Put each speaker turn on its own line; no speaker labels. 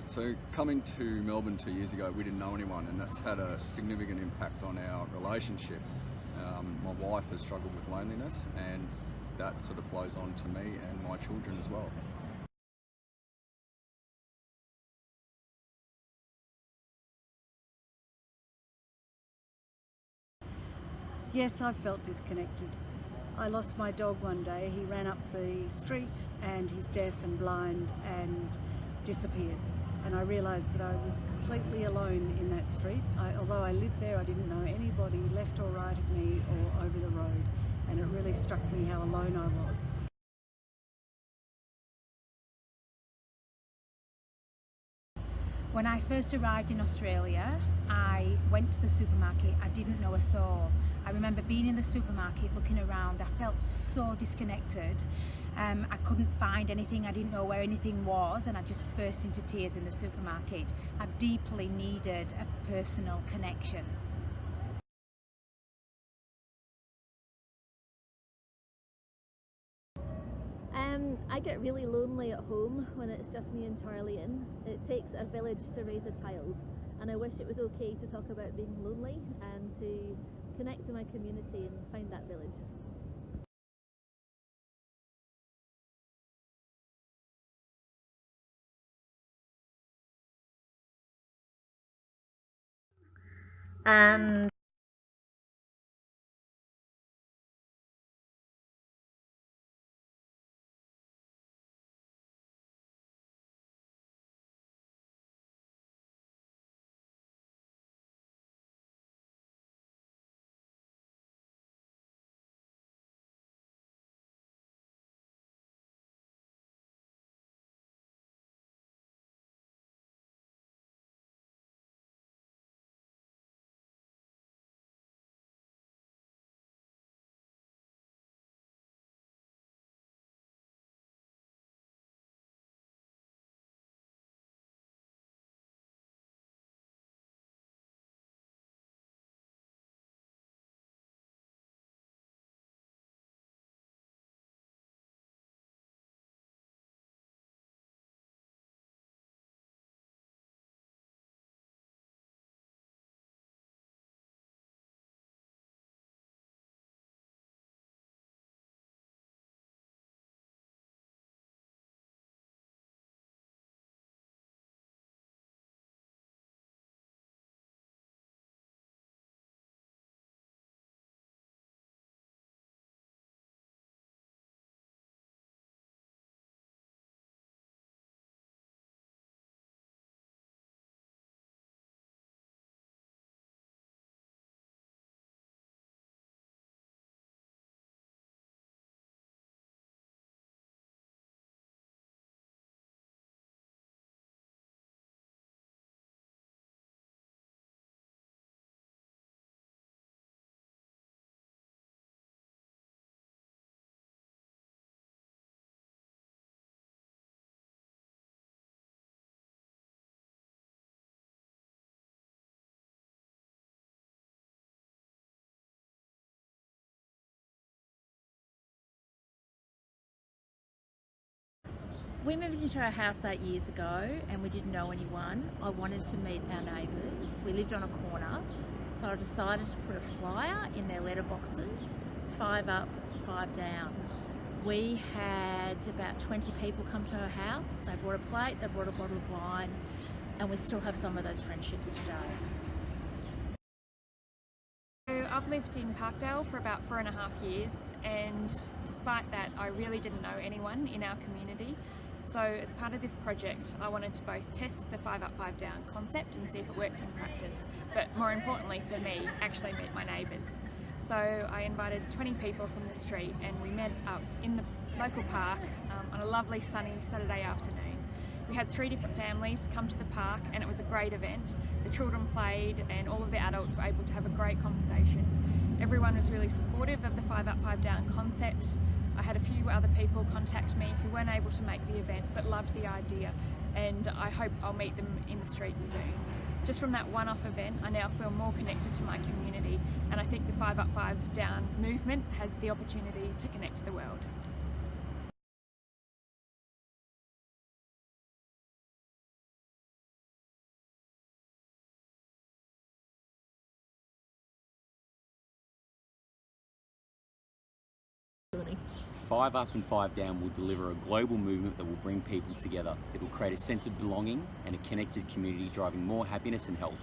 So coming to Melbourne 2 years ago, we didn't know anyone, and that's had a significant impact on our relationship. My wife has struggled with loneliness, and that sort of flows on to me and my children as well.
Yes, I felt disconnected. I lost my dog one day. He ran up the street and he's deaf and blind and disappeared. And I realised that I was completely alone in that street. Although I lived there, I didn't know anybody left or right of me or over the road. And it really struck me how alone I was.
When I first arrived in Australia, I went to the supermarket. I didn't know a soul. I remember being in the supermarket looking around. I felt so disconnected. I couldn't find anything. I didn't know where anything was, and I just burst into tears in the supermarket. I deeply needed a personal connection.
I get really lonely at home when it's just me and Charlie in. It takes a village to raise a child, and I wish it was okay to talk about being lonely and to connect to my community and find that village. And
we moved into our house 8 years ago and we didn't know anyone. I wanted to meet our neighbours. We lived on a corner, so I decided to put a flyer in their letterboxes, 5 up, 5 down. We had about 20 people come to our house. They brought a plate, they brought a bottle of wine, and we still have some of those friendships today.
I've lived in Parkdale for about 4.5 years, and despite that I really didn't know anyone in our community. So as part of this project I wanted to both test the 5 up 5 down concept and see if it worked in practice, but more importantly for me, actually meet my neighbours. So I invited 20 people from the street and we met up in the local park on a lovely sunny Saturday afternoon. We had 3 different families come to the park and it was a great event. The children played and all of the adults were able to have a great conversation. Everyone was really supportive of the 5 up 5 down concept. I had a few other people contact me who weren't able to make the event but loved the idea, and I hope I'll meet them in the streets soon. Just from that one-off event, I now feel more connected to my community, and I think the 5 up 5 down movement has the opportunity to connect the world.
sustainability.
5up and 5down will deliver a global movement that will bring people together. It will create a sense of belonging and a connected community, driving more happiness and health.